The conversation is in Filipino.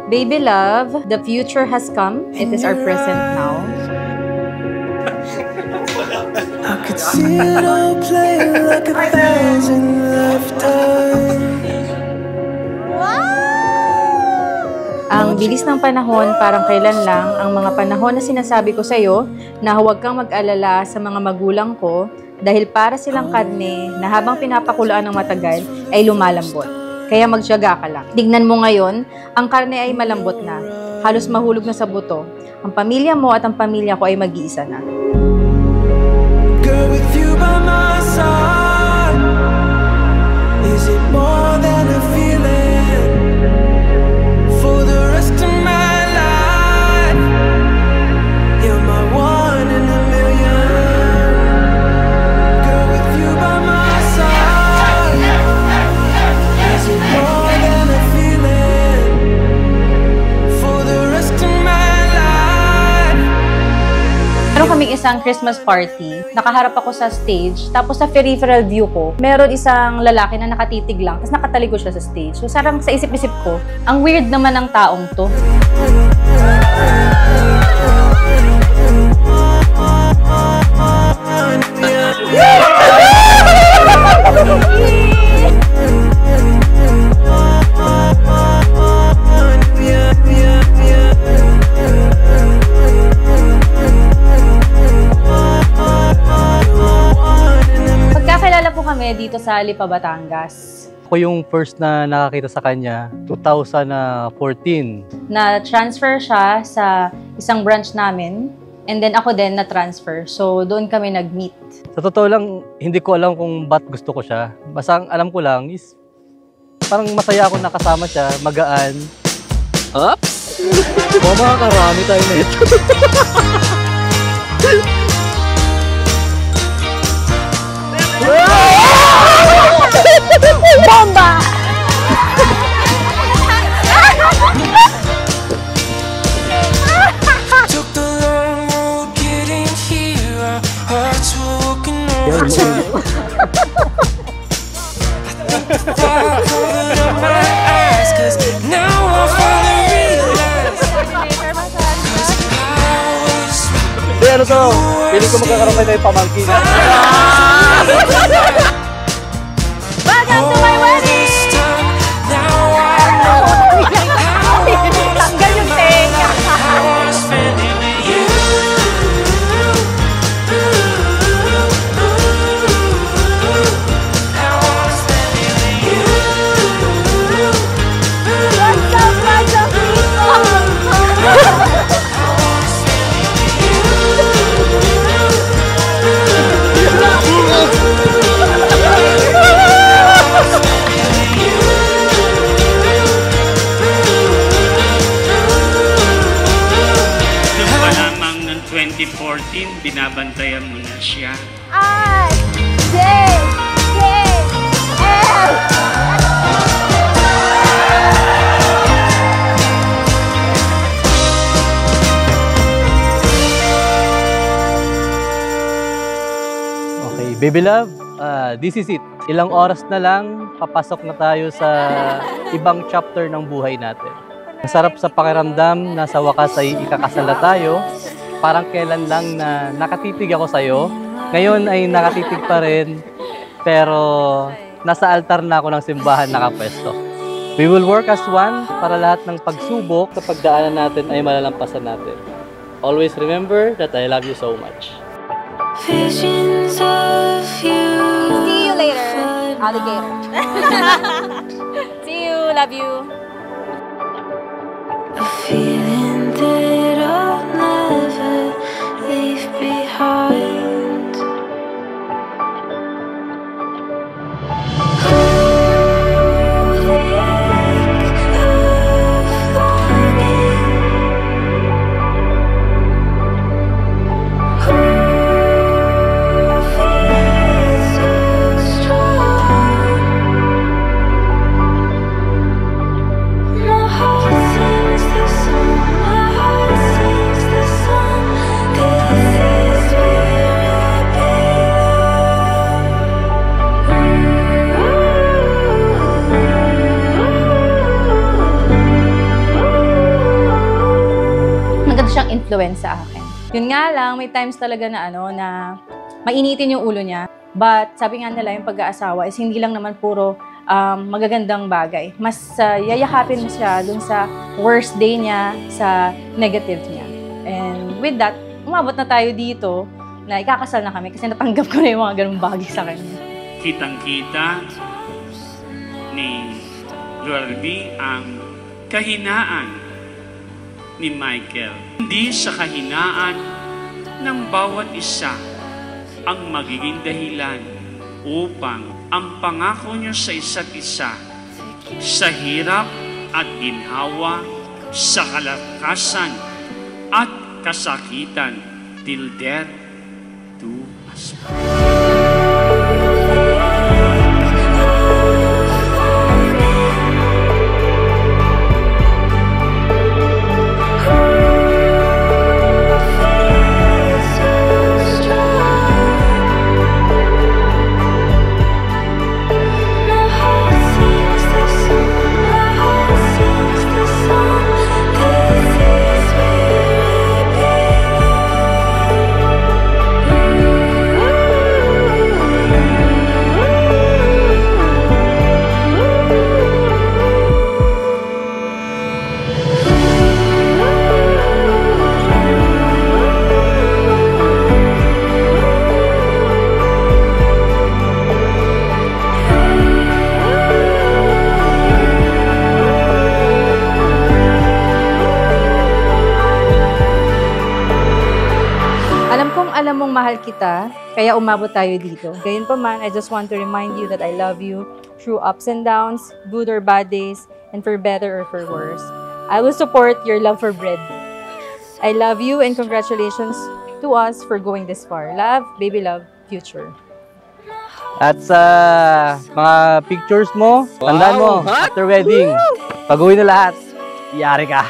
Baby love, the future has come. It is our present now. I could see it all play like 1,000 lifetimes. Ang bilis ng panahon, parang kailan lang, ang mga panahon na sinasabi ko sa'yo na huwag kang mag-alala sa mga magulang ko dahil para silang karne na habang pinapakuluan ng matagal ay lumalambot. Kaya magtiyaga ka lang. Tignan mo ngayon, ang karne ay malambot na, halos mahulog na sa buto. Ang pamilya mo at ang pamilya ko ay mag-iisa na. Girl, with you by my side, is it more than a feeling? For the rest of my life, you're my one in a million. Girl, with you by my side, is it more than a feeling? For the rest of my life. Meron kaming isang Christmas party. Nakaharap ako sa stage. Tapos sa peripheral view ko, meron isang lalaki na nakatitig lang. Tapos nakatalikod siya sa stage. So sarang sa isip-isip ko, ang weird naman ng taong to. Pagkakilala po kami dito sa Lipa, Batangas. Ako yung first na nakakita sa kanya, 2014. Na-transfer siya sa isang branch namin. And then ako din na-transfer. So doon kami nag-meet. Sa totoo lang, hindi ko alam kung ba't gusto ko siya. Basta ang alam ko lang is parang masaya ako nakasama siya, magaan. Ups! Mga karami tayo na ito. Bomba! Took the long road getting here. Our hearts were walking on time. I think the fire covered up my eyes, 'cause now I finally realize. 'Cause I was Hindi, ano to? Piling ko magkakaroon kayo na yung pamangkin. Welcome to my wedding! now I know Tanggal yung tenga! I wanna spend it with you. I wanna spend it with you. What's up, bunch of people? Noong pa lamang ng 2014, binabantayan mo na siya. I, J, K, L. Okay, baby love, this is it. Ilang oras na lang, papasok na tayo sa ibang chapter ng buhay natin. Ang sarap sa pakiramdam na sa wakas ay ikakasal na tayo. Parang kailan lang na nakatitig ako sa'yo. Ngayon ay nakatitig pa rin, pero nasa altar na ako ng simbahan nakapwesto. We will work as one para lahat ng pagsubok sa pagdaanan natin ay malalampasan natin. Always remember that I love you so much. Visions of you. See you later, alligator. See you, love you. A feeling that I'll never leave behind. My heart sings the song. My heart influence sa akin. Yun nga lang, may times talaga na na mainitin yung ulo niya. But sabi nga nila, yung pag-aasawa is hindi lang naman puro magagandang bagay. Mas yayakapin mo siya dun sa worst day niya, sa negative niya. And with that, umabot na tayo dito na ikakasal na kami kasi natanggap ko na yung mga ganung bagay sa kanya. Kitang-kita ni Ruelvi ang kahinaan ni Michael. Hindi sa kahinaan ng bawat isa ang magiging dahilan upang ang pangako niyo sa isa't isa sa hirap at ginhawa, sa kalakasan at kasakitan till death do us part. Alam mong mahal kita, kaya umabot tayo dito. Gayun pa man, I just want to remind you that I love you through ups and downs, good or bad days, and for better or for worse. I will support your love for bread. I love you and congratulations to us for going this far. Love, baby love, future. At sa mga pictures mo, tandaan mo, after wedding, pag-uwi na lahat, iyari ka.